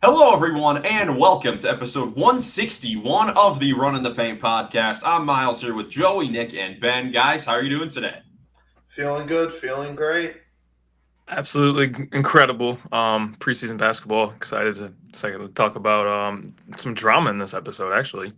Hello, everyone, and welcome to episode 161 of the Runnin The Paint Podcast. I'm Miles here with Joey, Nick, and Ben. Guys, how are you doing today? Feeling good, feeling great. Absolutely incredible. Preseason basketball. Excited to talk about some drama in this episode, actually.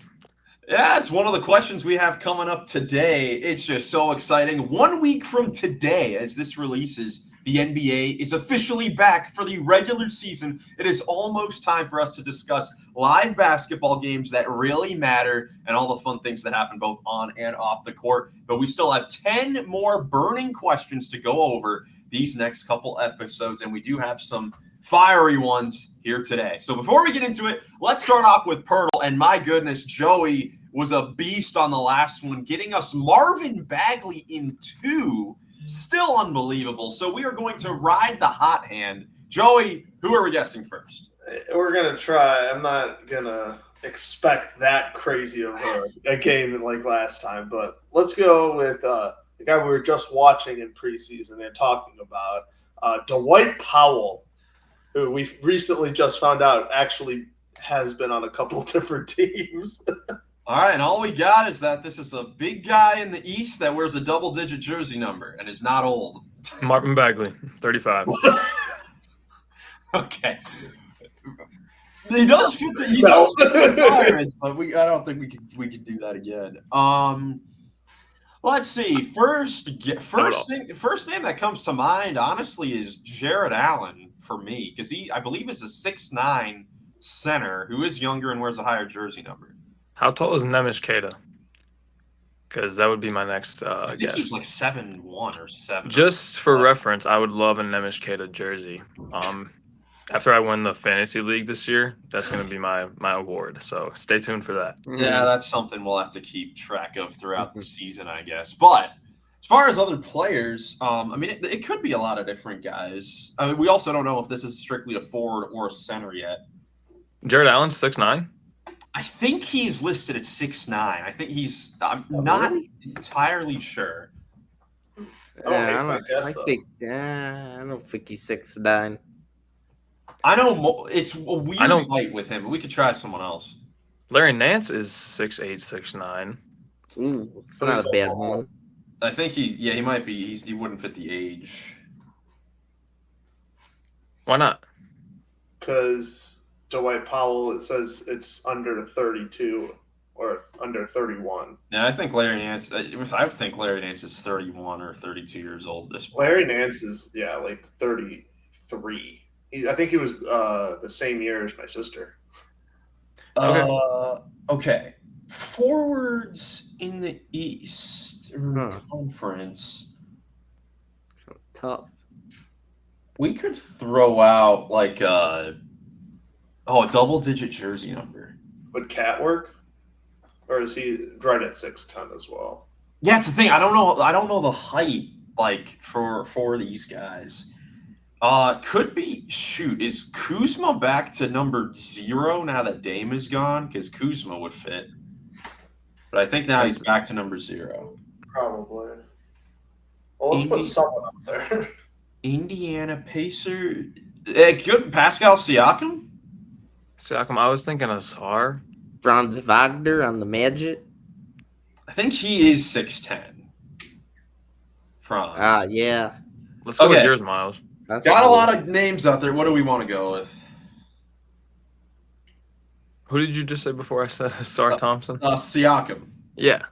Yeah, it's one of the questions we have coming up today. It's just so exciting. 1 week from today, as this releases, the NBA is officially back for the regular season. It is almost time for us to discuss live basketball games that really matter and all the fun things that happen both on and off the court. But we still have 10 more burning questions to go over these next couple episodes, and we do have some fiery ones here today. So before we get into it, let's start off with POELTL. And my goodness, Joey was a beast on the last one, getting us Marvin Bagley in 2. Still unbelievable. So we are going to ride the hot hand. Joey, who are we guessing first? We're going to try. I'm not going to expect that crazy of a game like last time, but let's go with the guy we were just watching in preseason and talking about, Dwight Powell, who we recently just found out actually has been on a couple of different teams. All right, and all we got is that this is a big guy in the East that wears a double-digit jersey number and is not old. Marvin Bagley, 35. Okay. He does fit the Pirates, but I don't think we could do that again. Let's see. First name that comes to mind, honestly, is Jared Allen for me, because I believe is a 6'9" center who is younger and wears a higher jersey number. How tall is Nemish Keita? Because that would be my next I think guess. he's like 7'1" or 7. Just for reference, I would love a Nemish Keita jersey. After I win the fantasy league this year, that's going to be my award. So stay tuned for that. Yeah, that's something we'll have to keep track of throughout the season, I guess. But as far as other players, it could be a lot of different guys. I mean, we also don't know if this is strictly a forward or a center yet. Jared Allen's 6'9"? I think he's listed at 6'9". I'm not entirely sure. I don't think he's 6'9". I know it's a weird height with him, but we could try someone else. Larry Nance is 6'8", 6'9". Ooh, it's not a bad one. I think he might be. He wouldn't fit the age. Why not? Because Dwight Powell, it says it's under 32 or under 31. Yeah, I think Larry Nance. I think Larry Nance is 31 or 32 years old this point. Larry Nance is like 33. I think he was the same year as my sister. Okay. Forwards in the East Conference. Tough. We could throw out like a double-digit jersey number. Would Cat work? Or is he right at 6'10" as well? Yeah, it's the thing. I don't know the height like for these guys. Could be. Shoot, is Kuzma back to number 0 now that Dame is gone? Because Kuzma would fit. But I think now he's back to number 0. Probably. Well, let's put someone up there. Indiana Pacer. Good. Pascal Siakam? Siakam, I was thinking of Sar. Franz Wagner on the Magic. I think he is 6'10". Franz. Yeah. Let's go with yours, Miles. Got a lot of names out there. What do we want to go with? Who did you just say before I said Sar Thompson? Siakam. Yeah.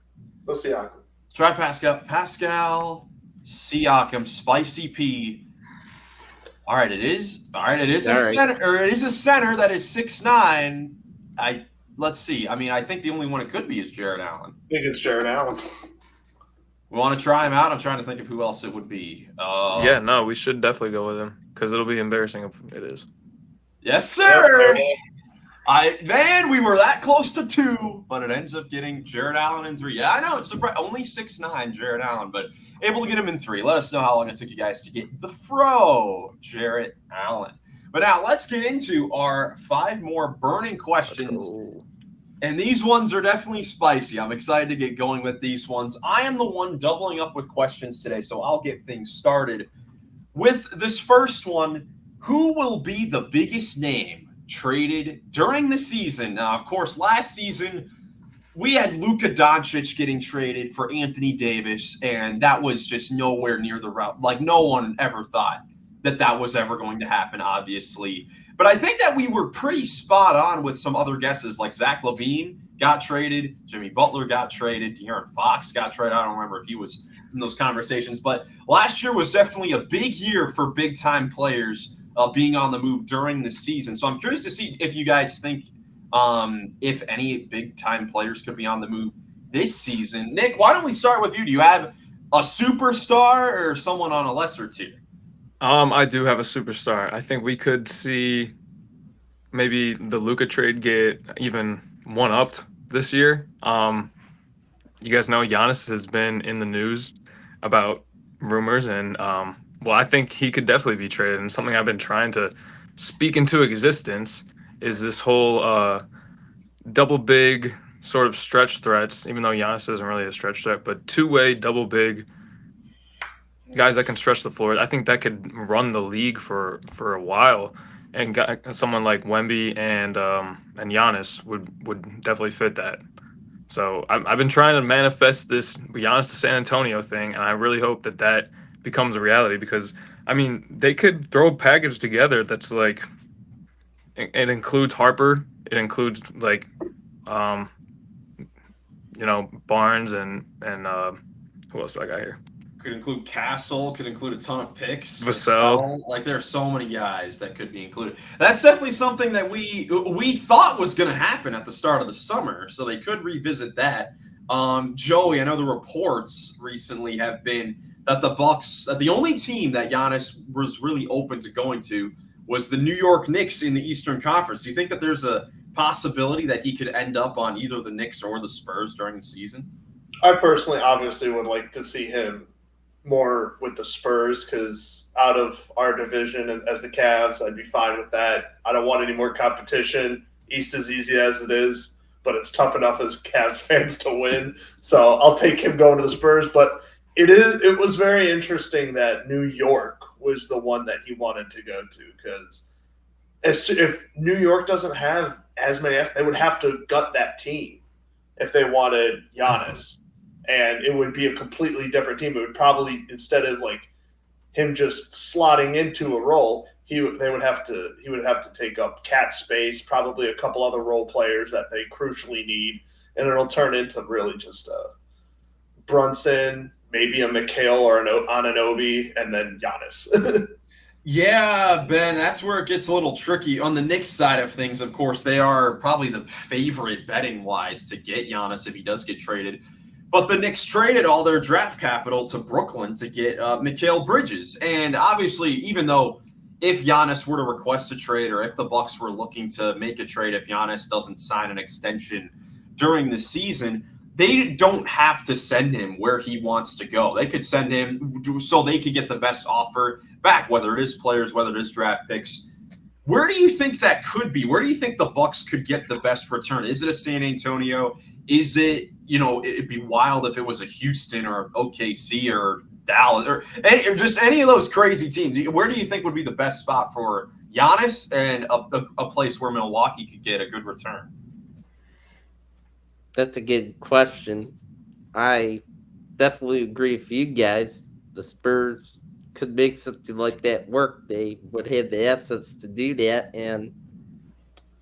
Go Siakam. Try Pascal Siakam, Spicy P. All right, it is a center, or it is a center that is 6'9". Let's see. I mean, I think the only one it could be is Jared Allen. I think it's Jared Allen. We want to try him out. I'm trying to think of who else it would be. We should definitely go with him because it'll be embarrassing if it is. Yes, sir. We were that close to 2, but it ends up getting Jared Allen in 3. Yeah, I know. It's only 6'9", Jared Allen, but able to get him in 3. Let us know how long it took you guys to get the Jared Allen. But now let's get into our 5 more burning questions. And these ones are definitely spicy. I'm excited to get going with these ones. I am the one doubling up with questions today, so I'll get things started with this first one. Who will be the biggest name traded during the season. Now, of course, last season we had Luka Doncic getting traded for Anthony Davis, and that was just nowhere near the route. Like, no one ever thought that was ever going to happen, obviously. But I think that we were pretty spot on with some other guesses, like Zach LaVine got traded, Jimmy Butler got traded, De'Aaron Fox got traded. I don't remember if he was in those conversations, but last year was definitely a big year for big-time players being on the move during the season. So I'm curious to see if you guys think if any big-time players could be on the move this season. Nick, why don't we start with you? Do you have a superstar or someone on a lesser tier? I do have a superstar. I think we could see maybe the Luka trade get even one-upped this year. You guys know Giannis has been in the news about rumors, and well, I think he could definitely be traded. And something I've been trying to speak into existence is this whole double big sort of stretch threats, even though Giannis isn't really a stretch threat, but two-way double big guys that can stretch the floor. I think that could run the league for a while, and someone like Wemby and Giannis would definitely fit that. So I've been trying to manifest this Giannis to San Antonio thing, and I really hope that becomes a reality, because I mean they could throw a package together that's like it includes Harper, it includes like Barnes and who else do I got here? Could include Castle, could include a ton of picks. Vassell. Like, there are so many guys that could be included. That's definitely something that we thought was going to happen at the start of the summer, so they could revisit that. Joey, I know the reports recently have been that the Bucks, the only team that Giannis was really open to going to was the New York Knicks in the Eastern Conference. Do you think that there's a possibility that he could end up on either the Knicks or the Spurs during the season? I personally obviously would like to see him more with the Spurs, because out of our division as the Cavs, I'd be fine with that. I don't want any more competition. East is easy as it is, but it's tough enough as Cavs fans to win. So I'll take him going to the Spurs. But it was very interesting that New York was the one that he wanted to go to, because if New York doesn't have as many, they would have to gut that team if they wanted Giannis. And it would be a completely different team. It would probably, instead of like him just slotting into a role, he would have to take up cat space, probably a couple other role players that they crucially need, and it'll turn into really just a Brunson, maybe a McHale or an Anunoby, and then Giannis. Yeah, Ben, that's where it gets a little tricky. On the Knicks side of things, of course, they are probably the favorite betting-wise to get Giannis if he does get traded. But the Knicks traded all their draft capital to Brooklyn to get Mikal Bridges. And obviously, even though if Giannis were to request a trade, or if the Bucks were looking to make a trade if Giannis doesn't sign an extension during the season, they don't have to send him where he wants to go. They could send him so they could get the best offer back, whether it is players, whether it is draft picks. Where do you think that could be? Where do you think the Bucks could get the best return? Is it a San Antonio? Is it, it'd be wild if it was a Houston or OKC or Dallas or just any of those crazy teams. Where do you think would be the best spot for Giannis and a place where Milwaukee could get a good return? That's a good question. I definitely agree with you guys. The Spurs could make something like that work. They would have the assets to do that, and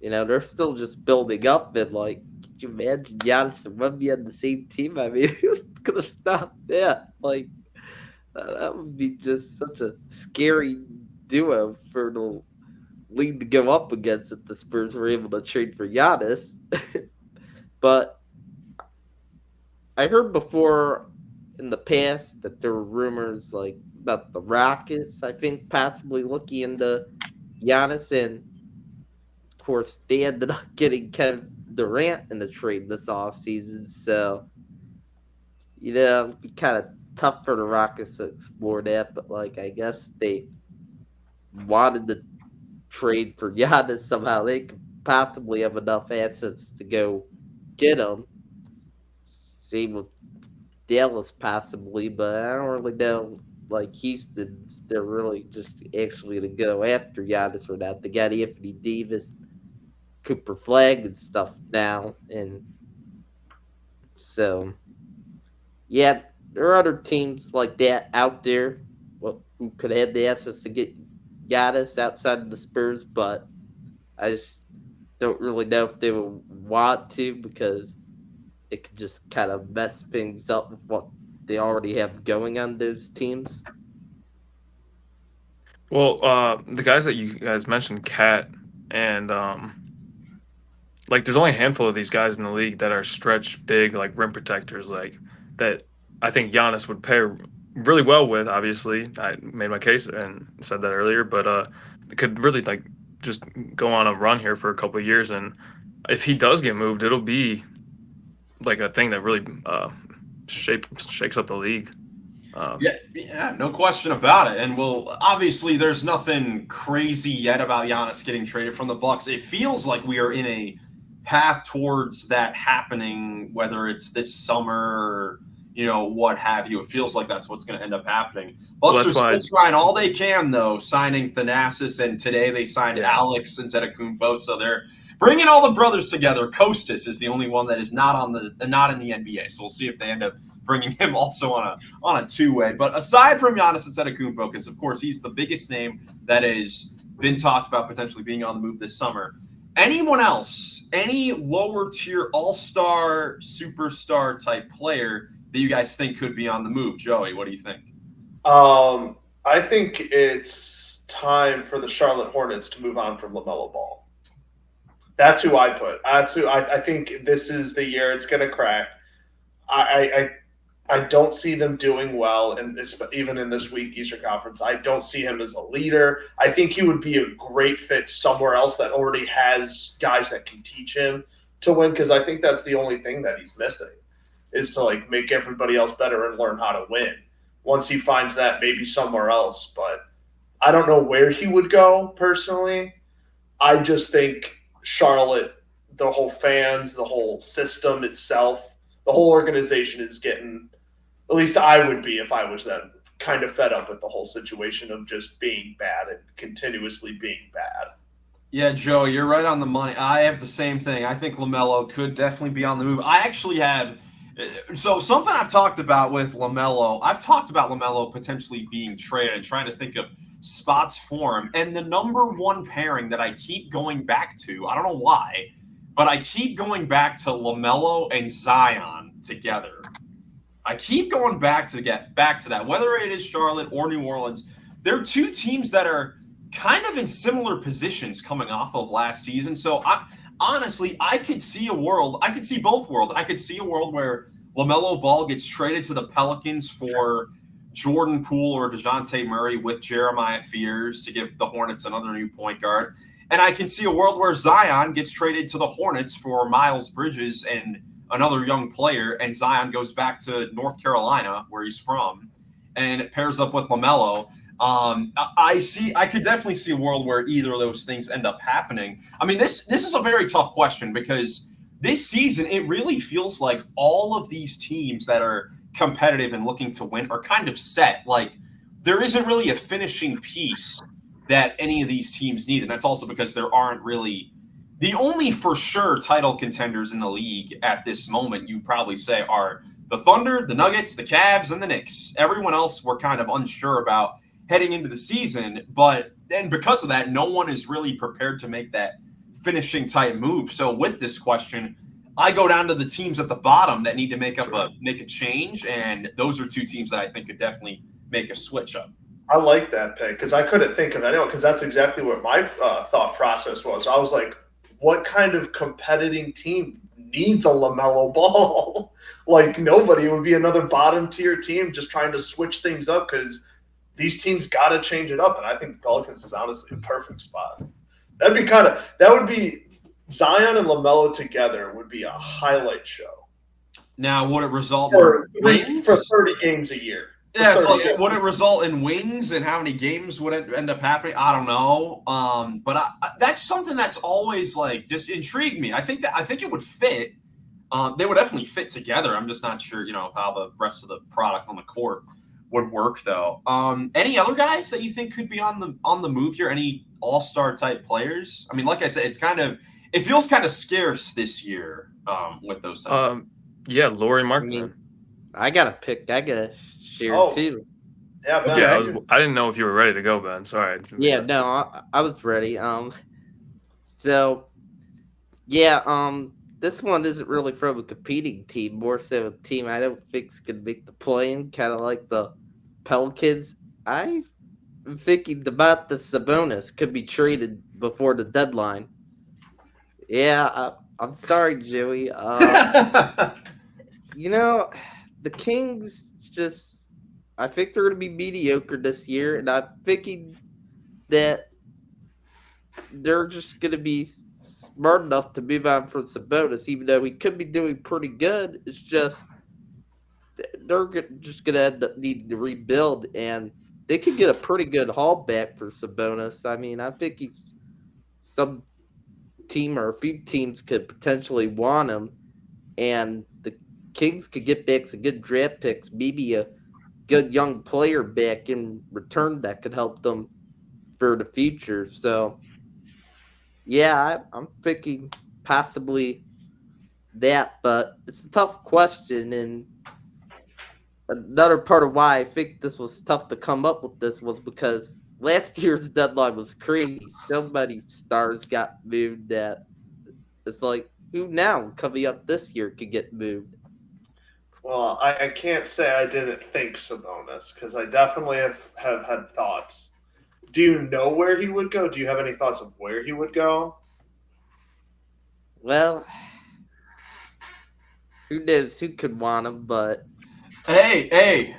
they're still just building up. And could you imagine Giannis and Wemby on the same team? I mean, who's gonna stop that? That would be just such a scary duo for the league to go up against if the Spurs were able to trade for Giannis. But I heard before in the past that there were rumors about the Rockets, I think, possibly looking into Giannis, and of course they ended up getting Kevin Durant in the trade this offseason. So, it'd be kind of tough for the Rockets to explore that, but I guess they wanted to trade for Giannis somehow. They could possibly have enough assets to go get him. Same with Dallas possibly, but I don't really know. Houston, they're really just actually to go after Giannis or not. They got Anthony Davis Cooper Flag and stuff now, and so yeah, there are other teams like that out there, who could have the assets to get Giannis outside of the Spurs, but I just don't really know if they would want to, because it could just kind of mess things up with what they already have going on those teams. Well, the guys that you guys mentioned, Cat and like there's only a handful of these guys in the league that are stretch big, like rim protectors, like that. I think Giannis would pair really well with. Obviously, I made my case and said that earlier, but it could really like just go on a run here for a couple of years, and if he does get moved, it'll be like a thing that really shakes up the league. Yeah, no question about it. And well, obviously, there's nothing crazy yet about Giannis getting traded from the Bucks. It feels like we are in a path towards that happening, whether it's this summer or what have you. It feels like that's what's going to end up happening. Bucks are still trying all they can, though, signing Thanasis, and today they signed Alex instead of Kumpo, so they're bringing all the brothers together. Kostas is the only one that is not in the NBA, so we'll see if they end up bringing him also on a two-way. But aside from Giannis Antetokounmpo, because of course he's the biggest name that has been talked about potentially being on the move this summer, anyone else, any lower tier all-star, superstar type player that you guys think could be on the move? Joey, what do you think? I think it's time for the Charlotte Hornets to move on from LaMelo Ball. That's who I put. I think this is the year it's going to crack. I don't see them doing well, and even in this week Eastern Conference, I don't see him as a leader. I think he would be a great fit somewhere else that already has guys that can teach him to win, because I think that's the only thing that he's missing, is to like make everybody else better and learn how to win. Once he finds that, maybe somewhere else, but I don't know where he would go personally. I just think Charlotte, the whole fans, the whole system itself, the whole organization is getting, at least I would be if I was them, kind of fed up with the whole situation of just being bad and continuously being bad. Yeah, Joe, you're right on the money. I have the same thing. I think LaMelo could definitely be on the move. I actually have – so something I've talked about with LaMelo, I've talked about LaMelo potentially being traded and trying to think of spots for him. And the number one pairing that I keep going back to, I don't know why, but I keep going back to LaMelo and Zion together. I keep going back to that, whether it is Charlotte or New Orleans. They're two teams that are kind of in similar positions coming off of last season. So honestly, I could see both worlds. I could see a world where LaMelo Ball gets traded to the Pelicans for Jordan Poole or DeJounte Murray with Jeremiah Fears to give the Hornets another new point guard. And I can see a world where Zion gets traded to the Hornets for Miles Bridges and another young player, and Zion goes back to North Carolina, where he's from, and it pairs up with LaMelo. I could definitely see a world where either of those things end up happening. I mean, this is a very tough question, because this season it really feels like all of these teams that are competitive and looking to win are kind of set. Like, there isn't really a finishing piece that any of these teams need, and that's also because there aren't really the only for sure title contenders in the league at this moment. You probably say are the Thunder, the Nuggets, the Cavs, and the Knicks. Everyone else we're kind of unsure about heading into the season, and because of that, no one is really prepared to make that finishing type move. So with this question, I go down to the teams at the bottom that need to make a change, and those are two teams that I think could definitely make a switch up. I like that pick, because I couldn't think of anyone, because that's exactly what my thought process was. I was like, what kind of competing team needs a LaMelo Ball? Like, nobody. It would be another bottom tier team just trying to switch things up, because these teams got to change it up. And I think the Pelicans is honestly a perfect spot. That would be Zion and LaMelo together would be a highlight show. Now, would it result for in 30 games a year? Yeah, it's like, would it result in wins, and how many games would it end up happening? I don't know. But that's something that's always like just intrigued me. I think it would fit. They would definitely fit together. I'm just not sure, how the rest of the product on the court would work, though. Any other guys that you think could be on the move here? Any all-star type players? I mean, like I said, it feels kind of scarce this year with those types of. Yeah, Laurie I Markman. mean, I got to pick. I got to share Oh. too. Yeah, Ben, Yeah, I didn't know if you were ready to go, Ben. Sorry. Yeah, no, I was ready. So yeah, this one isn't really from a competing team, more so a team I don't think's gonna make the play-in, kind of like the Pelicans. I'm thinking about the Sabonis could be traded before the deadline. Yeah, I'm sorry, Joey. You know, the Kings just, I think they're going to be mediocre this year, and I'm thinking that they're just going to be smart enough to move on from Sabonis, even though he could be doing pretty good. It's just they're just going to end up needing to rebuild, and they could get a pretty good haul back for Sabonis. I mean, I think some team or a few teams could potentially want him, and the Kings could get back some good draft picks, maybe a good young player back in return that could help them for the future. So, yeah, I'm thinking possibly that, but it's a tough question. And another part of why I think this was tough to come up with this was because last year's deadline was crazy. So many stars got moved that it's like, who now coming up this year could get moved? Well, I can't say I didn't think Sabonis because I definitely have had thoughts. Do you know where he would go? Do you have any thoughts of where he would go? Well, who knows who could want him, but Hey,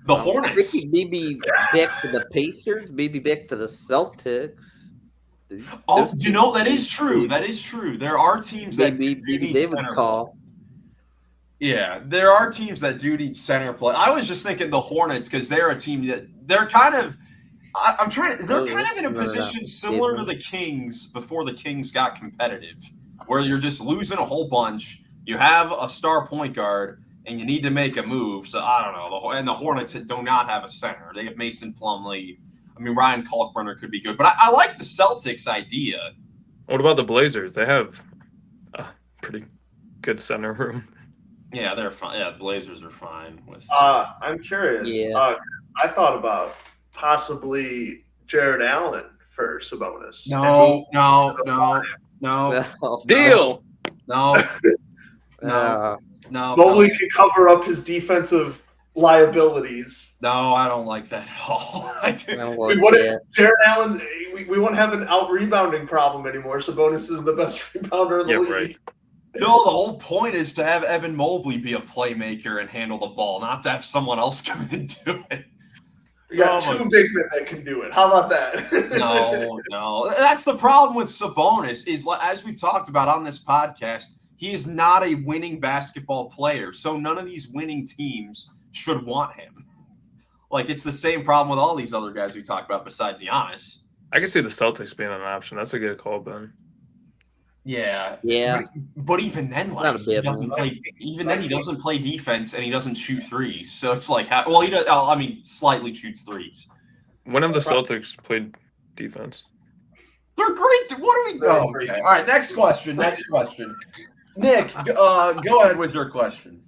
the I'm Hornets. thinking maybe back to the Pacers, maybe back to the Celtics. Oh, Those you know, that teams is true. That is true. There are teams that maybe do need they would center call. play. Yeah, there are teams that do need center play. I was just thinking the Hornets because they're a team that they're kind of. They're kind of in a position similar to the Kings before the Kings got competitive, where you're just losing a whole bunch. You have a star point guard, and you need to make a move. So I don't know. And the Hornets do not have a center. They have Mason Plumlee. I mean, Ryan Kalkbrenner could be good, but I like the Celtics idea. What about the Blazers? They have a pretty good center room. Yeah, they're fine. Yeah, Blazers are fine with. I'm curious. Yeah. I thought about possibly Jared Allen for Sabonis. No. Well, Deal. No. Mobley can cover up his defensive liabilities. No, I don't like that at all. I do. Jared Allen, we wouldn't have an out rebounding problem anymore. Sabonis is the best rebounder in the league. Right. No, the whole point is to have Evan Mobley be a playmaker and handle the ball, not to have someone else come in and do it. You got two big men that can do it. How about that? No. That's the problem with Sabonis is, as we've talked about on this podcast, he is not a winning basketball player. So none of these winning teams should want him. Like, it's the same problem with all these other guys we talked about besides Giannis. I can see the Celtics being an option. That's a good call, Ben. Yeah. But even then, like, he doesn't play. Even then, he doesn't play defense and he doesn't shoot threes. So it's like, well, he does. I mean, slightly shoots threes. When have the Celtics played defense? They're great. What are we? Oh, okay. All right. Next question. Nick, go ahead with your question.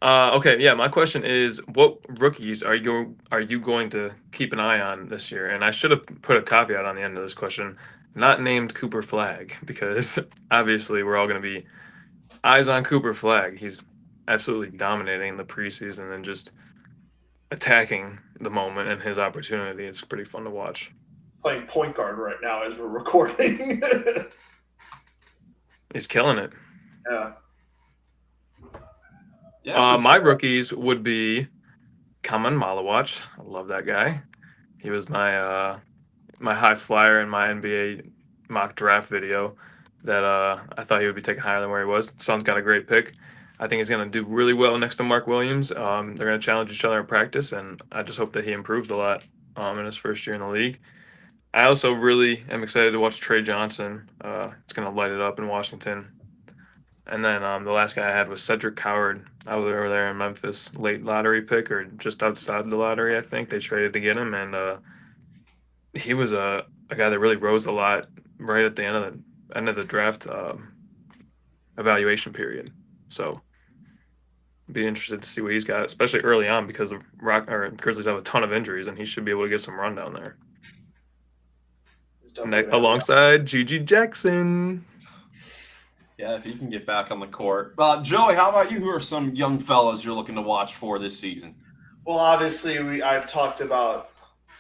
Okay. Yeah. My question is, what rookies are you going to keep an eye on this year? And I should have put a caveat on the end of this question. Not named Cooper Flagg, because obviously we're all going to be eyes on Cooper Flagg. He's absolutely dominating the preseason and just attacking the moment and his opportunity. It's pretty fun to watch. Playing point guard right now as we're recording. He's killing it. Yeah. My rookies would be Kaman Malawach. I love that guy. He was my high flyer in my NBA mock draft video that I thought he would be taken higher than where he was. Sun's got a great pick. I think he's going to do really well next to Mark Williams. They're going to challenge each other in practice, and I just hope that he improves a lot in his first year in the league. I also really am excited to watch Trey Johnson. It's going to light it up in Washington. And then the last guy I had was Cedric Howard. I was over there in Memphis, late lottery pick or just outside the lottery, I think. They traded to get him, and he was a guy that really rose a lot right at the end end of the draft evaluation period. So be interested to see what he's got, especially early on, because the Grizzlies have a ton of injuries, and he should be able to get some run down there. Alongside Gigi Jackson. Yeah, if he can get back on the court. Joey, how about you? Who are some young fellas you're looking to watch for this season? Well, obviously, I've talked about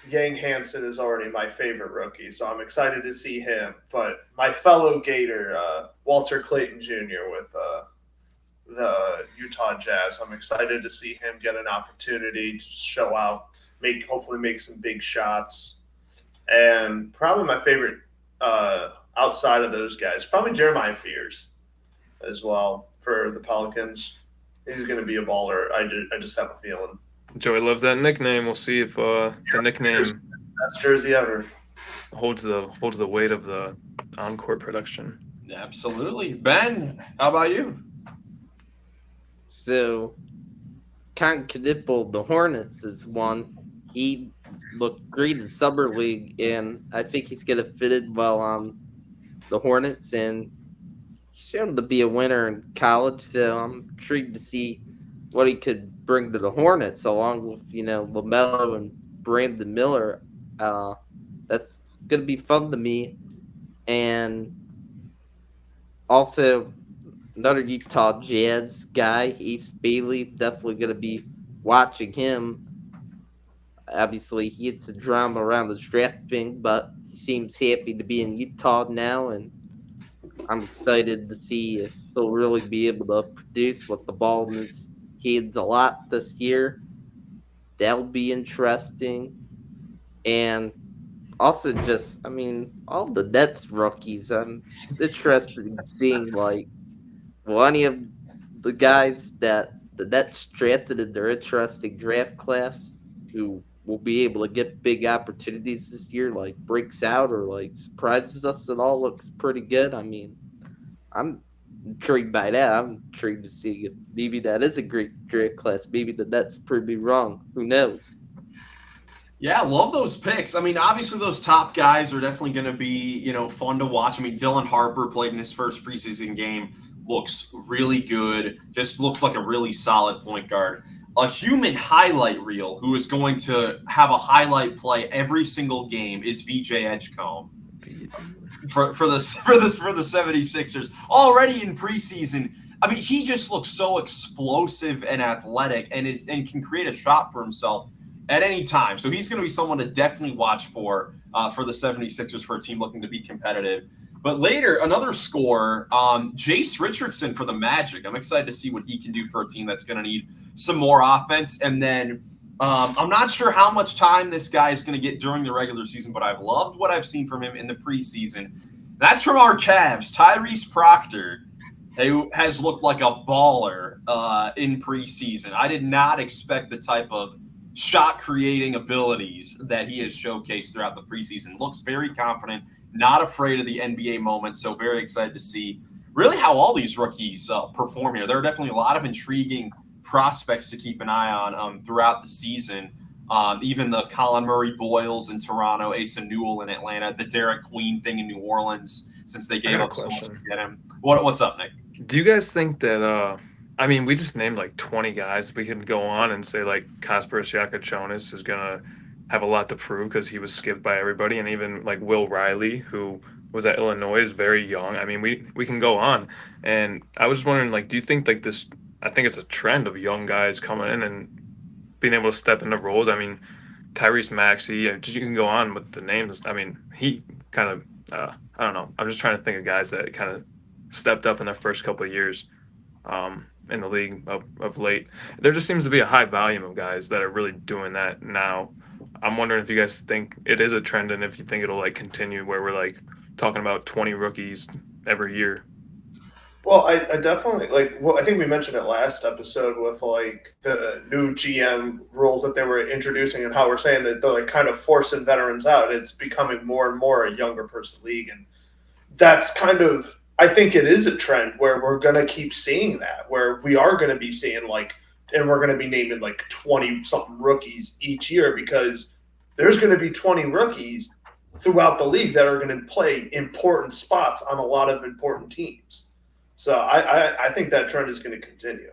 Yang Hansen is already my favorite rookie, so I'm excited to see him. But my fellow Gator, Walter Clayton Jr. with the Utah Jazz, I'm excited to see him get an opportunity to show out, hopefully make some big shots. And probably my favorite outside of those guys, probably Jeremiah Fears as well for the Pelicans. He's going to be a baller. I just have a feeling. Joey loves that nickname. We'll see if the nickname best jersey ever holds the weight of the on-court production. Absolutely. Ben, how about you? So, Con Knipple, the Hornets, is one. He looked great in Summer League, and I think he's going to fit in well on the Hornets, and he's shown to be a winner in college, so I'm intrigued to see what he could bring to the Hornets, along with, LaMelo and Brandon Miller. That's going to be fun to me. And also, another Utah Jazz guy, Ace Bailey, definitely going to be watching him. Obviously, he had some drama around his draft thing, but he seems happy to be in Utah now, and I'm excited to see if he'll really be able to produce with the ball in his hands a lot this year. That'll be interesting. And also all the Nets rookies, I'm interested in seeing, any of the guys that the Nets drafted in their interesting draft class who will be able to get big opportunities this year, breaks out or surprises us at all, looks pretty good. I'm intrigued by that. I'm intrigued to see if maybe that is a great draft class. Maybe the Nets prove me wrong. Who knows? Yeah, I love those picks. Obviously those top guys are definitely going to be, fun to watch. Dylan Harper played in his first preseason game, looks really good, just looks like a really solid point guard. A human highlight reel who is going to have a highlight play every single game is VJ Edgecombe for the 76ers. Already in preseason, he just looks so explosive and athletic and can create a shot for himself at any time. So he's going to be someone to definitely watch for the 76ers, for a team looking to be competitive. But later, another scorer, Jace Richardson for the Magic. I'm excited to see what he can do for a team that's going to need some more offense. And then I'm not sure how much time this guy is going to get during the regular season, but I've loved what I've seen from him in the preseason. That's from our Cavs, Tyrese Proctor, who has looked like a baller in preseason. I did not expect the type of shot-creating abilities that he has showcased throughout the preseason. Looks very confident, not afraid of the NBA moment, so very excited to see really how all these rookies perform here. There are definitely a lot of intriguing prospects to keep an eye on throughout the season. Even the Colin Murray Boyles in Toronto, Asa Newell in Atlanta, the Derek Queen thing in New Orleans, since they gave up so much to get him. What's up, Nick? Do you guys think that we just named 20 guys. We could go on and say Kasparas Giacochonis is going to have a lot to prove because he was skipped by everybody. And even Will Riley, who was at Illinois, is very young. We can go on. And I was just wondering, do you think this, I think it's a trend of young guys coming in and being able to step into roles. Tyrese Maxey, you can go on with the names. He kind of, I don't know. I'm just trying to think of guys that kind of stepped up in their first couple of years. In the league of late. There just seems to be a high volume of guys that are really doing that now. I'm wondering if you guys think it is a trend and if you think it'll continue where we're talking about 20 rookies every year. Well, I definitely I think we mentioned it last episode with the new GM rules that they were introducing and how we're saying that they're kind of forcing veterans out. It's becoming more and more a younger person league, and that's kind of, I think it is a trend where we're going to keep seeing that, where we are going to be seeing and we're going to be naming 20 something rookies each year, because there's going to be 20 rookies throughout the league that are going to play important spots on a lot of important teams. So I think that trend is going to continue.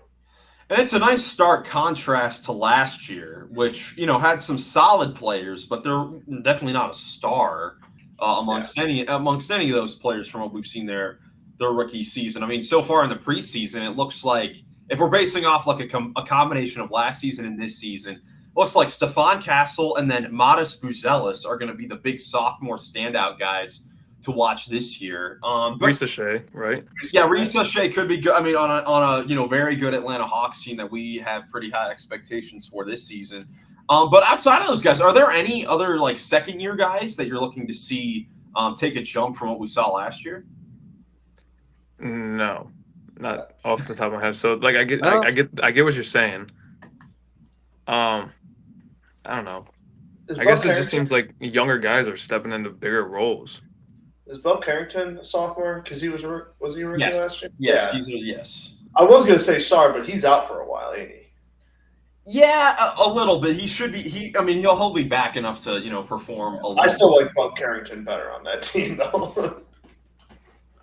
And it's a nice stark contrast to last year, which, had some solid players, but they're definitely not a star amongst any of those players from what we've seen their rookie season. I mean, so far in the preseason, it looks like, if we're basing off like a combination of last season and this season, it looks like Stephon Castle and then Modest Buzelis are going to be the big sophomore standout guys to watch this year. Risa Shea, right? Yeah, Risa Shea could be good. I mean, on a very good Atlanta Hawks team that we have pretty high expectations for this season. But outside of those guys, are there any other like second year guys that you're looking to see take a jump from what we saw last year? No, not off the top of my head. So like I get what you're saying. I don't know. I guess it just seems like younger guys are stepping into bigger roles. Is Bo Carrington a sophomore? Because he was he a rookie last year? Yes, yes. I was going to say sorry, but he's out for a while, ain't he? Yeah, a little bit. He should be. He'll be back enough to perform a little. I still like Bo Carrington better on that team though.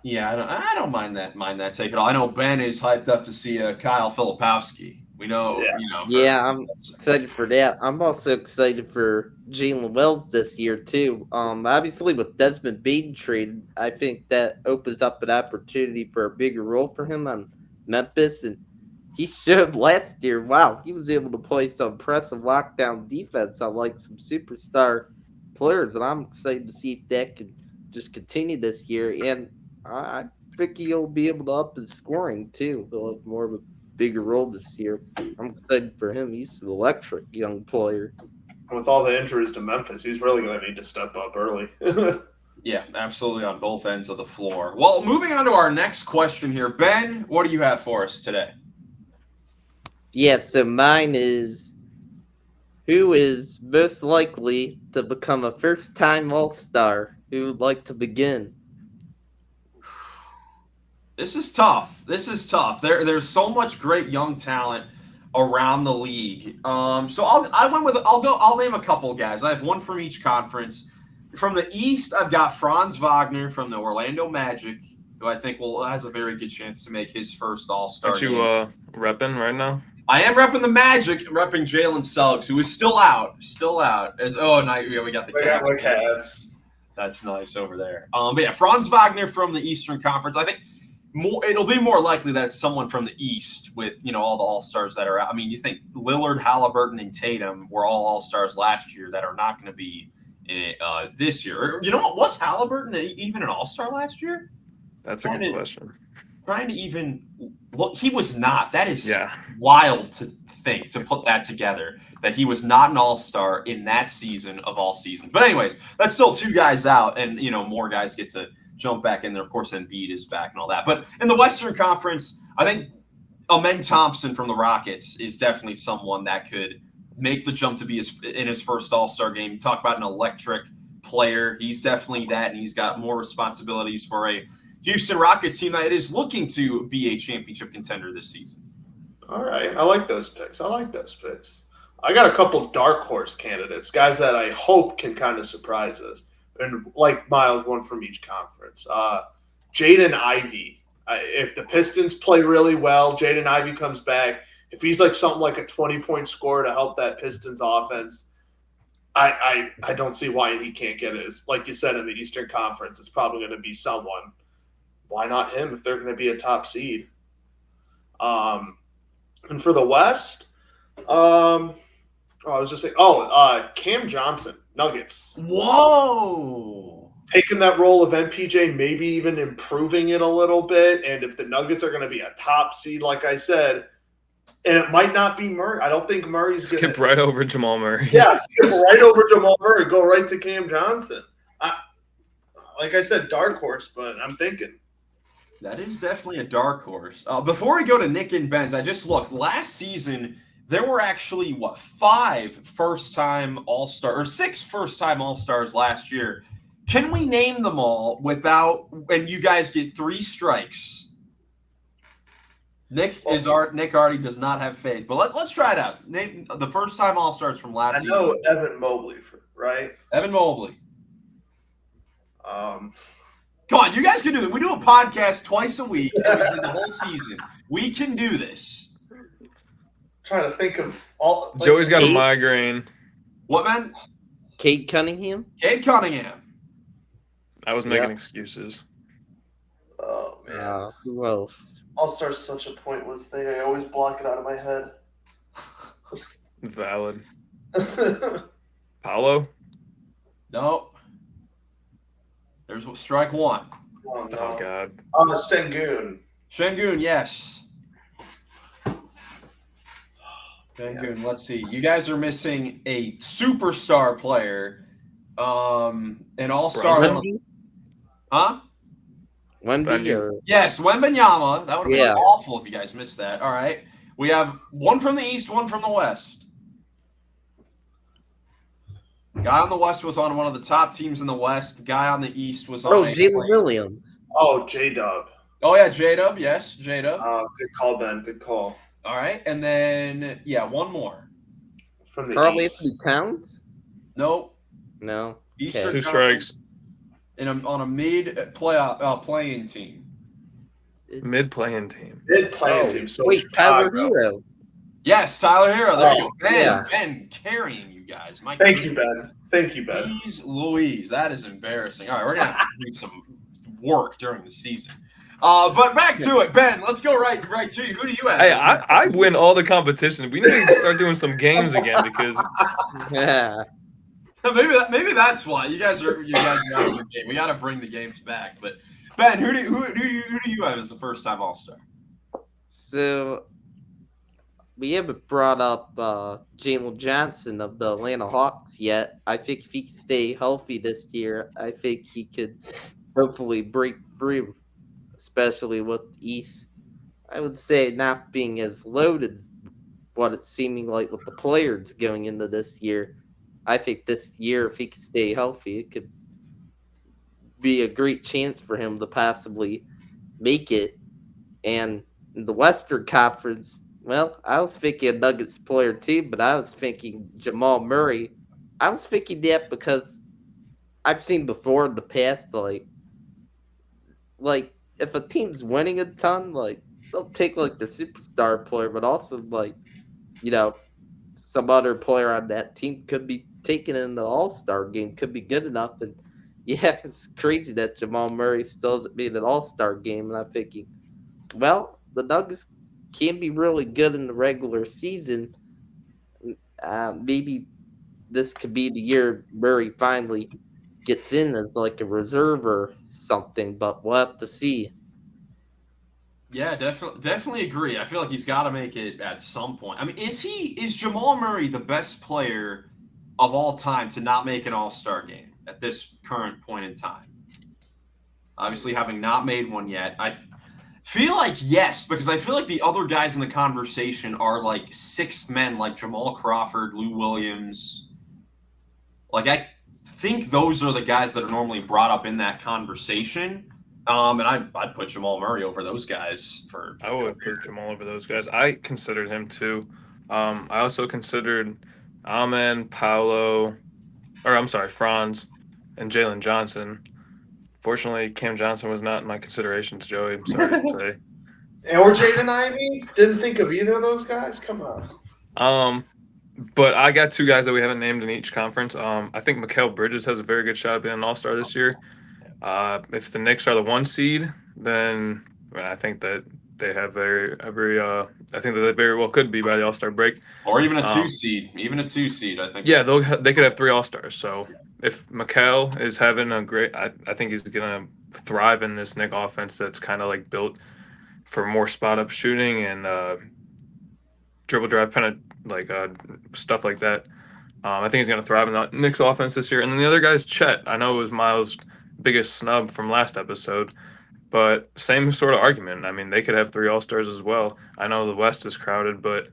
Yeah, I don't mind that take at all. I know Ben is hyped up to see Kyle Filipowski. We know, Yeah, I'm excited for that. I'm also excited for Jalen Wells this year too. Obviously with Desmond Bain traded, I think that opens up an opportunity for a bigger role for him on Memphis, and he showed last year. Wow, he was able to play some impressive lockdown defense on like some superstar players, and I'm excited to see if that can just continue this year. And I think he'll be able to up his scoring too. He'll have more of a bigger role this year. I'm excited for him. He's an electric young player. With all the injuries to Memphis, he's really going to need to step up early. Yeah, absolutely on both ends of the floor. Well, moving on to our next question here. Ben, what do you have for us today? Yeah, so mine is, who is most likely to become a first-time All-Star? Who would like to begin? This is tough. There's so much great young talent around the league. So I'll name a couple guys. I have one from each conference. From the East, I've got Franz Wagner from the Orlando Magic, who I think has a very good chance to make his first All-Star. Aren't you repping right now? I am repping the Magic, repping Jalen Suggs, who is still out. We got the Cavs. That's nice over there. But yeah, Franz Wagner from the Eastern Conference. I think it'll be more likely that it's someone from the East with all the All-Stars that are out. I mean, you think Lillard, Halliburton, and Tatum were all All-Stars last year that are not going to be in it, this year. You know what? Was Halliburton even an All-Star last year? That's a good question. Trying to even look, he was not. That is wild to think, to put that together, that he was not an All-Star in that season of all seasons. But anyways, that's still two guys out, and more guys get to jump back in there. Of course, Embiid is back and all that. But in the Western Conference, I think Amen Thompson from the Rockets is definitely someone that could make the jump to be in his first All-Star game. You talk about an electric player. He's definitely that, and he's got more responsibilities for a Houston Rockets team that is looking to be a championship contender this season. All right. I like those picks. I got a couple dark horse candidates, guys that I hope can kind of surprise us. And like Miles, one from each conference. Jaden Ivey. If the Pistons play really well, Jaden Ivey comes back. If he's like something like a 20-point scorer to help that Pistons offense, I don't see why he can't get it. It's like you said, in the Eastern Conference, it's probably going to be someone. Why not him if they're going to be a top seed? And for the West, Cam Johnson, Nuggets. Whoa! Taking that role of MPJ, maybe even improving it a little bit. And if the Nuggets are going to be a top seed, like I said, and it might not be Murray. I don't think Murray's going to skip right over Jamal Murray. Yeah, skip right over Jamal Murray. Go right to Cam Johnson. Like I said, dark horse, but I'm thinking. That is definitely a dark horse. Before we go to Nick and Ben's, I just looked. Last season, there were actually, 5 first-time All-Stars, or 6 first-time All-Stars last year. Can we name them all when you guys get 3 strikes? Nick already does not have faith, but let's try it out. Name the first-time All-Stars from last season. I know Evan Mobley, right? Evan Mobley. Come on, you guys can do it. We do a podcast twice a week and we did the whole season. We can do this. Trying to think of all. Joey's got a Kate? migraine. What, man? Cade Cunningham? Cade Cunningham. I was making Yeah. excuses. Oh man, Who else? All-Star's such a pointless thing. I always block it out of my head. Valid. Paolo? No. There's strike one. Oh no. Oh, God. Sengun. Şengün, yes. Şengün, let's see. You guys are missing a superstar player. An all-star. Wemby? Huh? Wemby or Yes, Wembanyama. That would have been Yeah. awful if you guys missed that. All right. We have one from the East, one from the West. Guy on the West was on one of the top teams in the West. Guy on the East was on Jalen Williams. Oh, J-Dub. Oh, yeah, J-Dub. Yes, J-Dub. Good call, Ben. Good call. All right. And then, yeah, one more. From the Carl East. Anthony Towns? Nope. No. Eastern Two Conference strikes. on a mid-playing team. Mid-playing team. Mid-playing team. So wait, Tyler Chicago. Hero. Yes, Tyler Hero. There you Oh, go. Ben, yeah. Ben carrying you guys. My Thank you, Ben. Thank you, Ben. Jeez Louise, that is embarrassing. All right, we're gonna have to do some work during the season. But back to it, Ben. Let's go right to you. Who do you have? Hey, I win all the competition. We need to start doing some games again because Yeah. maybe that's why you guys are out of the game. We got to bring the games back. But Ben, who do you have as the first time All-Star? So we haven't brought up Jalen Johnson of the Atlanta Hawks yet. I think if he can stay healthy this year, I think he could hopefully break through, especially with the East. I would say not being as loaded, what it's seeming like with the players going into this year. I think this year, if he can stay healthy, it could be a great chance for him to possibly make it. And in the Western Conference, well, I was thinking a Nuggets player too, but I was thinking Jamal Murray. I was thinking that because I've seen before in the past, like if a team's winning a ton, like they'll take like their superstar player, but also like, some other player on that team could be taken in the All-Star game, could be good enough. And yeah, it's crazy that Jamal Murray still hasn't made an All-Star game. And I'm thinking, well, the Nuggets can be really good in the regular season. Maybe this could be the year Murray finally gets in as like a reserve or something, but we'll have to see. Yeah, definitely agree. I feel like he's got to make it at some point. I mean, is Jamal Murray the best player of all time to not make an All-Star game at this current point in time? Obviously, having not made one yet, I feel like yes, because I feel like the other guys in the conversation are like sixth men, like Jamal Crawford, Lou Williams. Like, I think those are the guys that are normally brought up in that conversation. And I'd put Jamal Murray over those guys for. I would put Jamal over those guys. I considered him too. I also considered Amen, Franz, and Jalen Johnson. Fortunately, Cam Johnson was not in my considerations, Joey. I'm sorry to say. Or Jaden Ivey? Didn't think of either of those guys? Come on. But I got two guys that we haven't named in each conference. I think Mikal Bridges has a very good shot at being an All-Star this year. If the Knicks are the 1 seed, then I think that they have I think that they very well could be by the All-Star break. Or even a 2 seed. Even a 2 seed, I think. Yeah, they could have 3 All-Stars. So if Mikal is having a great – I think he's going to thrive in this Knick offense that's kind of like built for more spot-up shooting and dribble drive stuff like that. I think he's going to thrive in the Knicks offense this year. And then the other guy is Chet. I know it was Miles' biggest snub from last episode, but same sort of argument. I mean, they could have 3 All-Stars as well. I know the West is crowded, but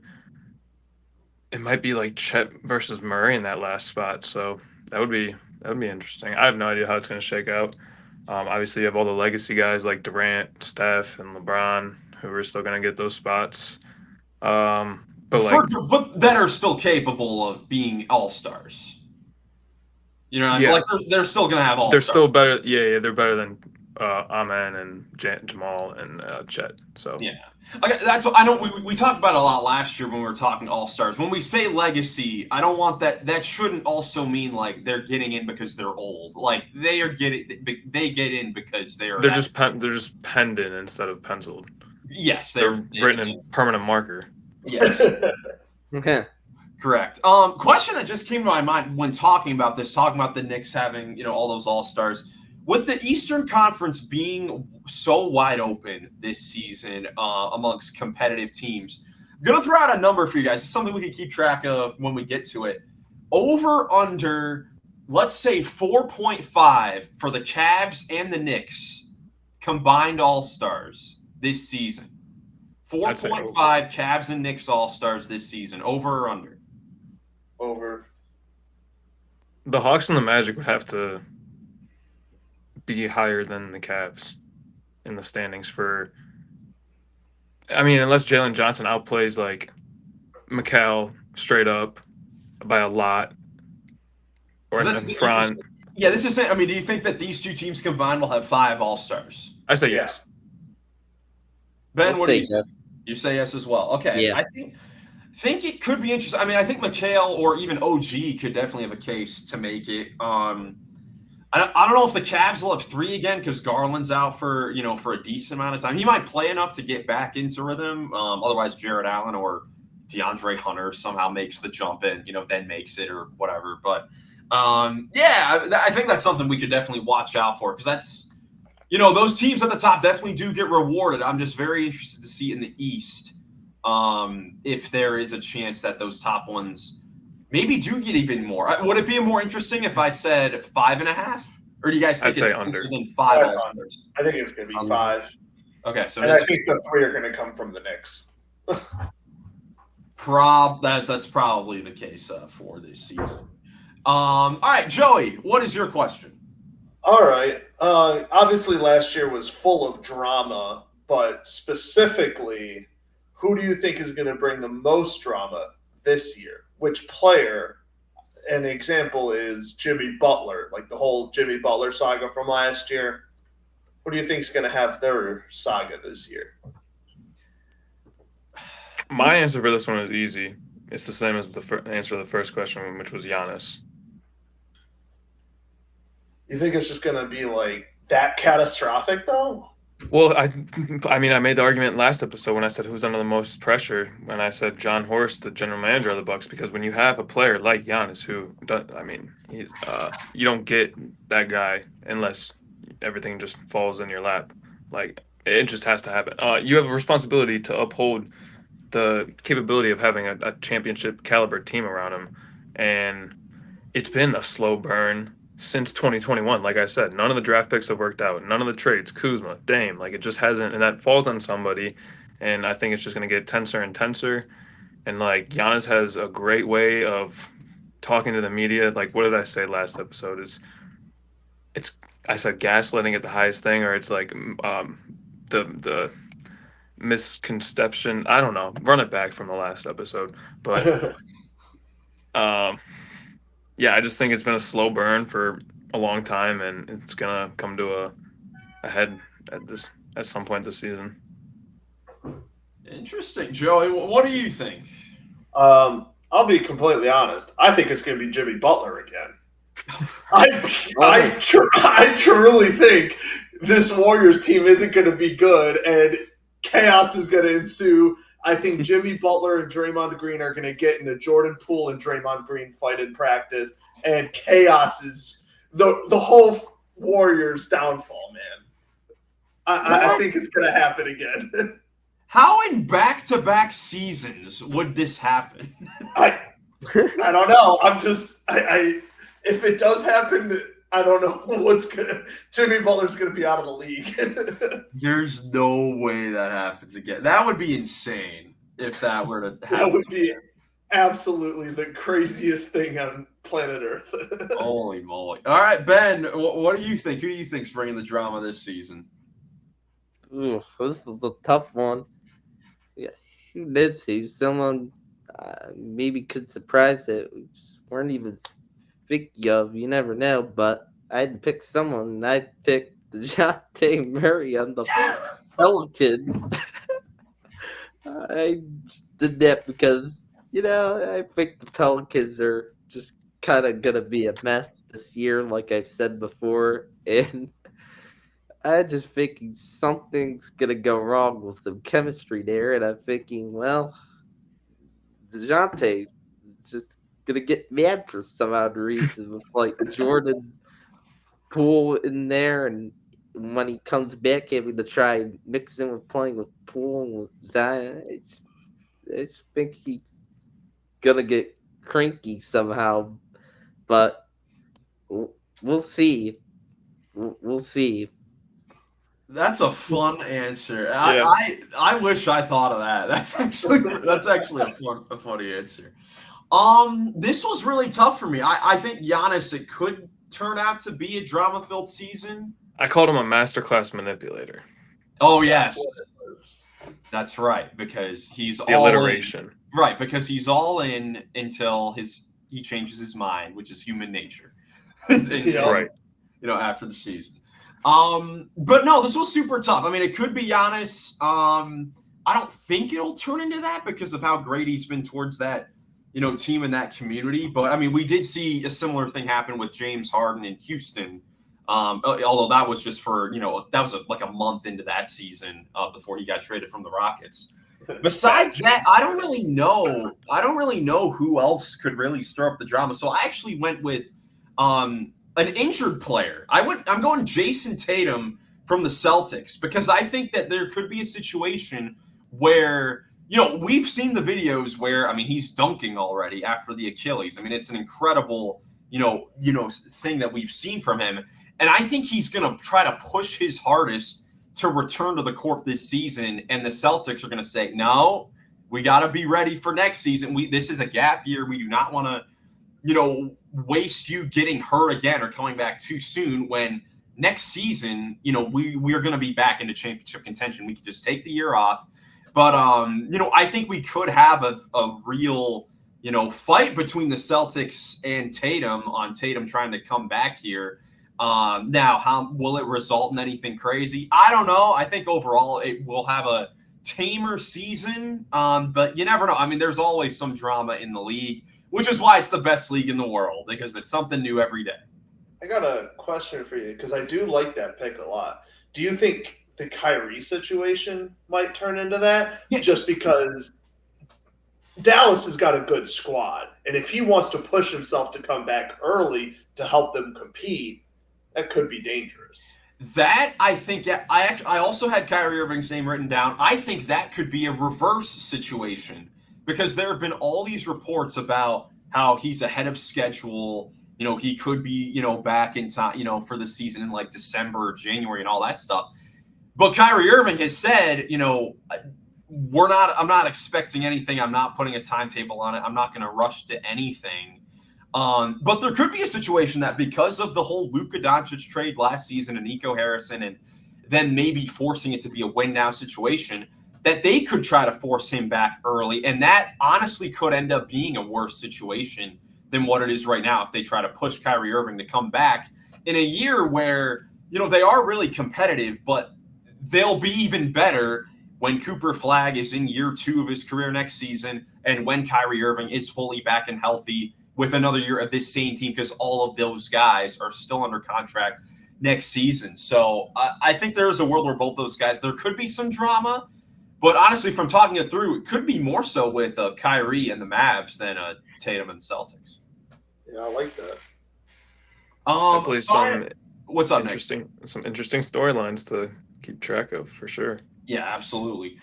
it might be like Chet versus Murray in that last spot. So that would be interesting. I have no idea how it's going to shake out. Obviously, you have all the legacy guys like Durant, Steph, and LeBron who are still going to get those spots. But that are still capable of being All-Stars. You know what I mean? Yeah. Like they're still gonna have all. They're still better. Yeah, they're better than Amen and Jamal and Chet. So Yeah. Okay, that's what I don't. We talked about it a lot last year when we were talking All Stars. When we say legacy, I don't want that. That shouldn't also mean like they're getting in because they're old. Like they get in because they're just penned in instead of penciled. Yes, they're written in permanent marker. Yes. Correct. Question that just came to my mind when talking about the Knicks having all those All Stars. With the Eastern Conference being so wide open this season amongst competitive teams, I'm going to throw out a number for you guys. It's something we can keep track of when we get to it. Over, under, let's say 4.5 for the Cavs and the Knicks combined All-Stars this season. 4.5 Cavs and Knicks All-Stars this season. Over or under? Over. The Hawks and the Magic would have to be higher than the Cavs in the standings unless Jalen Johnson outplays like Mikal straight up by a lot or in front. Yeah, this is. I mean, do you think that these two teams combined will have 5 All-Stars? I say yes. Ben, what do you say? Yes. You say yes as well. Okay. Yeah. I think it could be interesting. I mean, I think Mikal or even OG could definitely have a case to make it. I don't know if the Cavs will have 3 again because Garland's out for a decent amount of time. He might play enough to get back into rhythm. Otherwise, Jared Allen or DeAndre Hunter somehow makes the jump and then makes it or whatever. But I think that's something we could definitely watch out for because that's those teams at the top definitely do get rewarded. I'm just very interested to see in the East if there is a chance that those top ones maybe do get even more. Would it be more interesting if I said 5.5? Or do you guys think it's closer than 5 All-Stars? I think it's going to be 5. Okay, so I think the 3 are going to come from the Knicks. That's probably the case for this season. All right, Joey, what is your question? All right. Obviously, last year was full of drama, but specifically, who do you think is going to bring the most drama this year? Which player? An example is Jimmy Butler, like the whole Jimmy Butler saga from last year. Who do you think is going to have their saga this year? My answer for this one is easy. It's the same as the answer to the first question, which was Giannis. You think it's just going to be like that catastrophic, though? Well, I made the argument last episode when I said who's under the most pressure, and I said John Horst, the general manager of the Bucks, because when you have a player like Giannis, he's you don't get that guy unless everything just falls in your lap. Like it just has to happen. You have a responsibility to uphold the capability of having a championship caliber team around him, and it's been a slow burn since 2021. Like I said, none of the draft picks have worked out. None of the trades, Kuzma, Dame, like it just hasn't, and that falls on somebody. And I think it's just going to get tenser and tenser. And like Giannis has a great way of talking to the media. Like, what did I say last episode? I said gaslighting at the highest thing, or it's like the misconception. I don't know. Run it back from the last episode, but yeah, I just think it's been a slow burn for a long time, and it's gonna come to a head at some point this season. Interesting, Joey. What do you think? I'll be completely honest. I think it's going to be Jimmy Butler again. I truly think this Warriors team isn't going to be good, and chaos is going to ensue. I think Jimmy Butler and Draymond Green are going to get in a Jordan Poole and Draymond Green fight in practice, and chaos is the whole Warriors' downfall, man. I think it's going to happen again. How in back-to-back seasons would this happen? I don't know. If it does happen, I don't know Jimmy Butler's going to be out of the league. There's no way that happens again. That would be insane if that were to happen. That would be absolutely the craziest thing on planet Earth. Holy moly. All right, Ben, what do you think? Who do you think's bringing the drama this season? Ooh, this is a tough one. Yeah, who did see? Someone maybe could surprise that we just weren't even thinking of. You never know, but I had to pick someone, and I picked DeJounte Murray on the Pelicans. I just did that because, I think the Pelicans are just kind of going to be a mess this year, like I've said before. And I just thinking something's going to go wrong with some chemistry there. And I'm thinking, well, DeJounte is just going to get mad for some odd reason with, like, Jordan Poole in there. And when he comes back, having to try and mix in with playing with Poole and with Zion, I just think he's gonna get cranky somehow. But we'll see. We'll see. That's a fun answer. I wish I thought of that. That's actually a funny answer. This was really tough for me. I think Giannis, it could turn out to be a drama-filled season. I called him a masterclass manipulator. Oh yes, that's right, because he's The alliteration. Right, because he's all in until he changes his mind, which is human nature. Right. After the season. But no, this was super tough. I mean, it could be Giannis. I don't think it'll turn into that because of how great he's been towards that, team in that community. But I mean, we did see a similar thing happen with James Harden in Houston. Although that was just for, that was like a month into that season before he got traded from the Rockets. Besides that, I don't really know who else could really stir up the drama. So I actually went with an injured player. I'm going Jason Tatum from the Celtics because I think that there could be a situation where, we've seen the videos where, I mean, he's dunking already after the Achilles. I mean, it's an incredible, thing that we've seen from him. And I think he's going to try to push his hardest to return to the court this season. And the Celtics are going to say, no, we got to be ready for next season. This is a gap year. We do not want to, waste you getting hurt again or coming back too soon when next season, we are going to be back into championship contention. We could just take the year off. But, I think we could have a real, fight between the Celtics and Tatum on Tatum trying to come back here. Now, how will it result in anything crazy? I don't know. I think overall it will have a tamer season, but you never know. I mean, there's always some drama in the league, which is why it's the best league in the world, because it's something new every day. I got a question for you, because I do like that pick a lot. Do you think the Kyrie situation might turn into that? Yeah. Just because Dallas has got a good squad, and if he wants to push himself to come back early to help them compete, that could be dangerous. That, I think, yeah, I also had Kyrie Irving's name written down. I think that could be a reverse situation because there have been all these reports about how he's ahead of schedule. He could be, back in time, for the season in like December or January and all that stuff. But Kyrie Irving has said, I'm not expecting anything. I'm not putting a timetable on it. I'm not going to rush to anything. But there could be a situation that because of the whole Luka Doncic trade last season and Nico Harrison and then maybe forcing it to be a win now situation, that they could try to force him back early. And that honestly could end up being a worse situation than what it is right now if they try to push Kyrie Irving to come back in a year where, they are really competitive, but they'll be even better when Cooper Flagg is in year 2 of his career next season and when Kyrie Irving is fully back and healthy with another year of this same team, because all of those guys are still under contract next season. So I think there's a world where both those guys, there could be some drama, but honestly, from talking it through, it could be more so with Kyrie and the Mavs than Tatum and the Celtics. Yeah, I like that. Definitely what's up, some interesting storylines to keep track of for sure. Yeah, absolutely.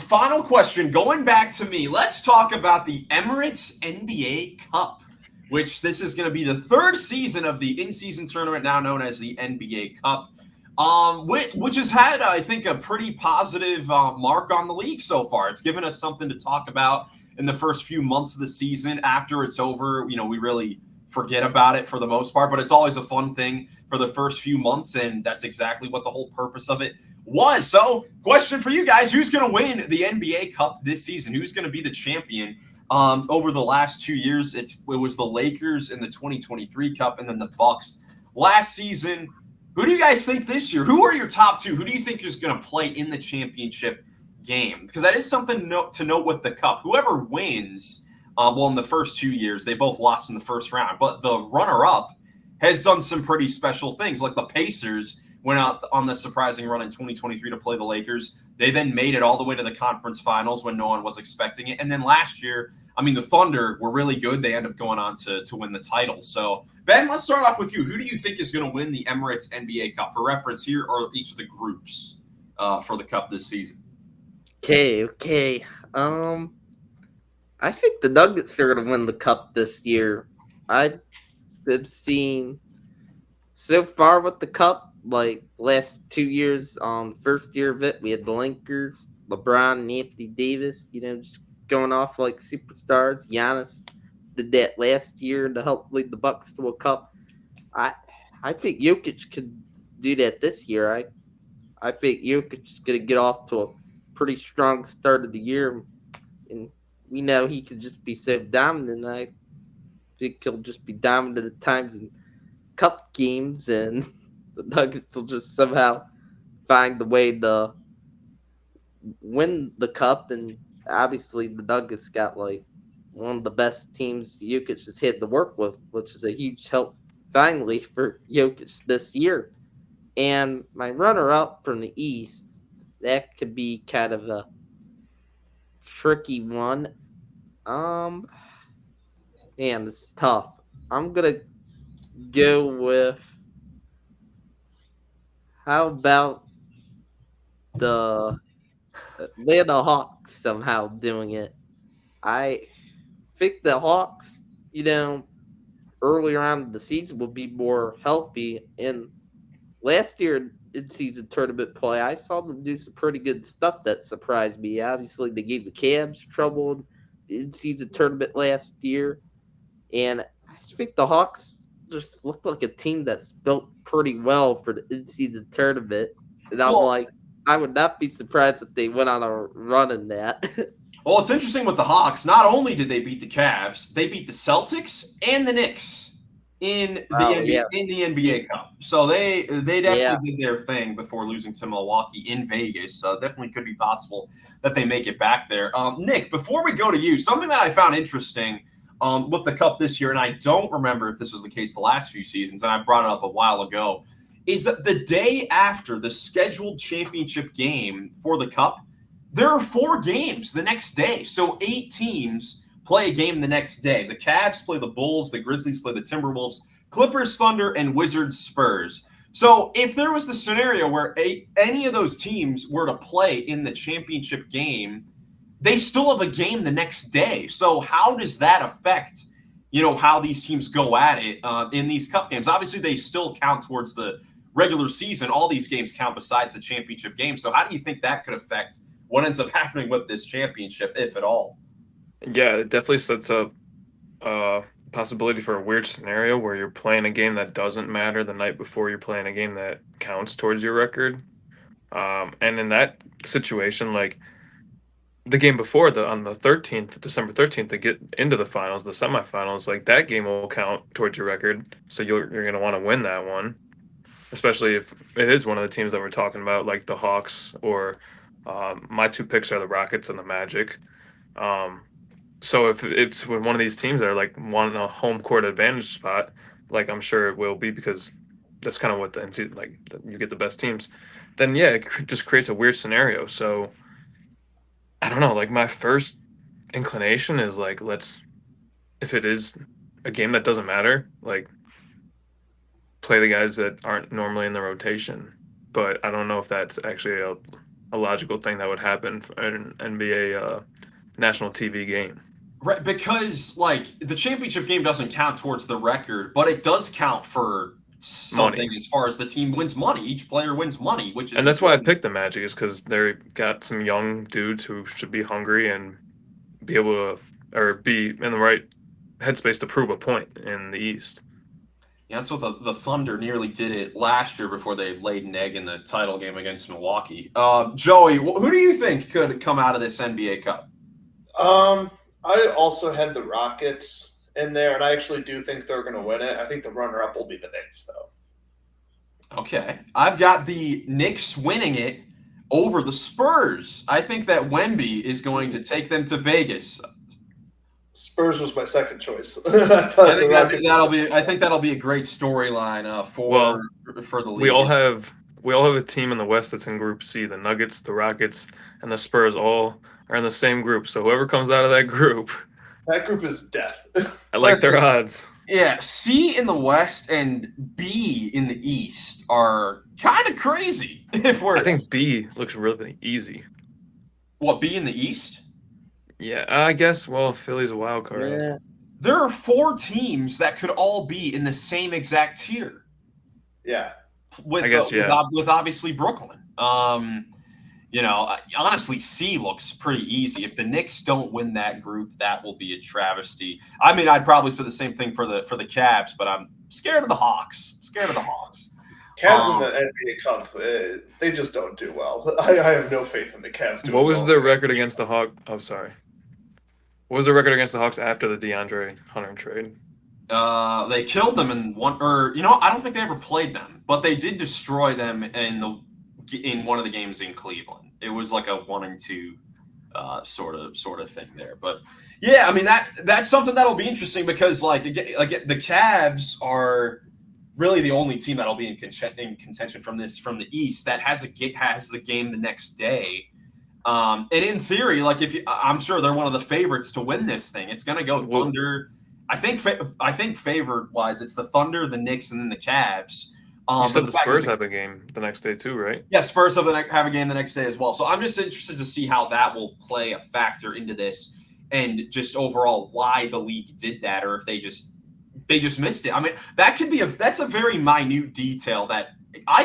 Final question, going back to me, let's talk about the Emirates NBA Cup, which this is going to be the 3rd season of the in-season tournament, now known as the NBA Cup, which has had, I think, a pretty positive mark on the league so far. It's given us something to talk about in the first few months of the season. After it's over, we really forget about it for the most part, but it's always a fun thing for the first few months, and that's exactly what the whole purpose of it was. So, question for you guys, who's going to win the NBA Cup this season? Who's going to be the champion? over the last 2 years. It was the Lakers in the 2023 Cup, and then the Bucks last season. Who do you guys think this year? Who are your top two? Who do you think is going to play in the championship game? Because that is something to note with the Cup. Whoever wins, well, in the first 2 years, they both lost in the first round. But the runner-up has done some pretty special things. Like the Pacers went out on the surprising run in 2023 to play the Lakers. They then made it all the way to the conference finals when no one was expecting it. And then last year, I mean, the Thunder were really good. They ended up going on to win the title. So, Ben, let's start off with you. Who do you think is going to win the Emirates NBA Cup? For reference, here are each of the groups for the Cup this season. Okay. I think the Nuggets are going to win the Cup this year. I've been seeing so far with the Cup, like last 2 years, first year of it, we had the Lakers, LeBron and Anthony Davis, just going off like superstars. Giannis did that last year to help lead the Bucks to a Cup. I think Jokic could do that this year. I think Jokic is going to get off to a pretty strong start of the year, and we know he could just be so dominant. I think he'll just be dominant at times in Cup games, and the Nuggets will just somehow find the way to win the Cup. And obviously the Nuggets got like one of the best teams Jokic has had to work with, which is a huge help finally for Jokic this year. And my runner-up from the East, that could be kind of a tricky one. Man, it's tough. I'm gonna go with, how about the Atlanta Hawks somehow doing it? I think the Hawks, earlier on in the season will be more healthy. And last year in season tournament play, I saw them do some pretty good stuff that surprised me. Obviously, they gave the Cavs trouble in season tournament last year. And I think the Hawks just look like a team that's built pretty well for the in-season tournament. And I'm like, I would not be surprised if they went on a run in that. Well, it's interesting with the Hawks. Not only did they beat the Cavs, they beat the Celtics and the Knicks in the NBA Cup. So they definitely did their thing before losing to Milwaukee in Vegas. So definitely could be possible that they make it back there. Nick, before we go to you, something that I found interesting with the Cup this year, and I don't remember if this was the case the last few seasons, and I brought it up a while ago, is that the day after the scheduled championship game for the Cup, there are 4 games the next day. So 8 teams play a game the next day. The Cavs play the Bulls, the Grizzlies play the Timberwolves, Clippers, Thunder, and Wizards, Spurs. So if there was the scenario where any of those teams were to play in the championship game, they still have a game the next day. So how does that affect, how these teams go at it in these Cup games? Obviously, they still count towards the regular season. All these games count besides the championship game. So how do you think that could affect what ends up happening with this championship, if at all? Yeah, it definitely sets up a possibility for a weird scenario where you're playing a game that doesn't matter the night before you're playing a game that counts towards your record. And in that situation, like the game before, on the 13th, December 13th, to get into the finals, the semifinals, like that game will count towards your record. So you're going to want to win that one, especially if it is one of the teams that we're talking about, like the Hawks, or my 2 picks are the Rockets and the Magic. So if it's one of these teams that are like wanting a home court advantage spot, like I'm sure it will be, because that's kind of what the NCAA, like you get the best teams, then yeah, it just creates a weird scenario. So I don't know, like my first inclination is like, if it is a game that doesn't matter, like play the guys that aren't normally in the rotation. But I don't know if that's actually a logical thing that would happen for an NBA national TV game. Right, because like the championship game doesn't count towards the record, but it does count for something money. As far as the team wins money. Each player wins money, which is, and that's why I picked the Magic, is because they got some young dudes who should be hungry and be able to, or be in the right headspace to prove a point in the East. Yeah, that's what the Thunder nearly did it last year before they laid an egg in the title game against Milwaukee. Joey, who do you think could come out of this NBA Cup? I also had the Rockets in there, and I actually do think they're going to win it. I think the runner-up will be the Knicks, though. Okay. I've got the Knicks winning it over the Spurs. I think that Wemby is going to take them to Vegas. Spurs was my second choice. I think that'll be a great storyline for the league. We all have a team in the West that's in Group C. The Nuggets, the Rockets, and the Spurs all are in the same group. So whoever comes out of that group is death. I like their odds. Yeah, C in the West and B in the East are kind of crazy. I think B looks really easy. What, B in the East? Yeah, I guess. Well, Philly's a wild card. Yeah. There are 4 teams that could all be in the same exact tier. Yeah. With obviously Brooklyn. Honestly, C looks pretty easy. If the Knicks don't win that group, that will be a travesty. I mean, I'd probably say the same thing for the Cavs, but I'm scared of the Hawks. Cavs in the NBA Cup, they just don't do well. I have no faith in the Cavs. What was their record against the Hawks? Oh, sorry. What was their record against the Hawks after the DeAndre Hunter trade? They killed them in one, I don't think they ever played them, but they did destroy them in one of the games in Cleveland. It was like a 1-2 sort of thing there. But yeah, I mean that's something that'll be interesting because like the Cavs are really the only team that'll be in contention from the East that has the game the next day. And in theory, like I'm sure they're one of the favorites to win this thing. It's going to go Thunder. I think favored wise, it's the Thunder, the Knicks, and then the Cavs. You said the Spurs have a game the next day too, right? Yeah, Spurs have a game the next day as well. So I'm just interested to see how that will play a factor into this, and just overall why the league did that, or if they just missed it. I mean, that's a very minute detail that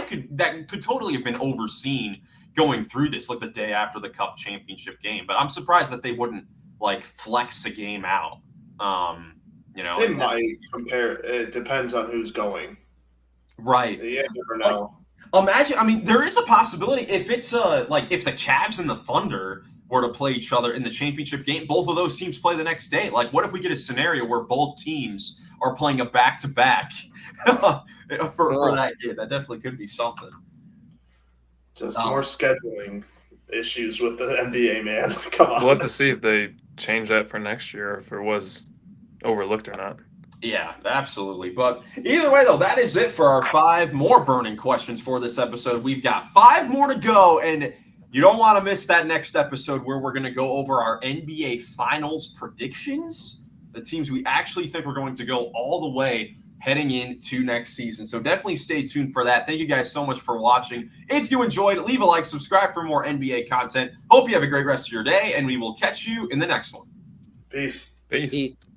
could totally have been overseen going through this, like the day after the Cup championship game. But I'm surprised that they wouldn't like flex a game out. They might compare. It depends on who's going. Right. Yeah, you never know. Imagine. I mean, there is a possibility if it's if the Cavs and the Thunder were to play each other in the championship game, both of those teams play the next day. Like, what if we get a scenario where both teams are playing a back-to-back for that game? That definitely could be something. Just more scheduling issues with the NBA, man. Come on. We'll have to see if they change that for next year, or if it was overlooked or not. Yeah, absolutely. But either way, though, that is it for our 5 more burning questions for this episode. We've got 5 more to go, and you don't want to miss that next episode where we're going to go over our NBA Finals predictions, the teams we actually think are going to go all the way heading into next season. So definitely stay tuned for that. Thank you guys so much for watching. If you enjoyed, leave a like, subscribe for more NBA content. Hope you have a great rest of your day, and we will catch you in the next one. Peace. Peace.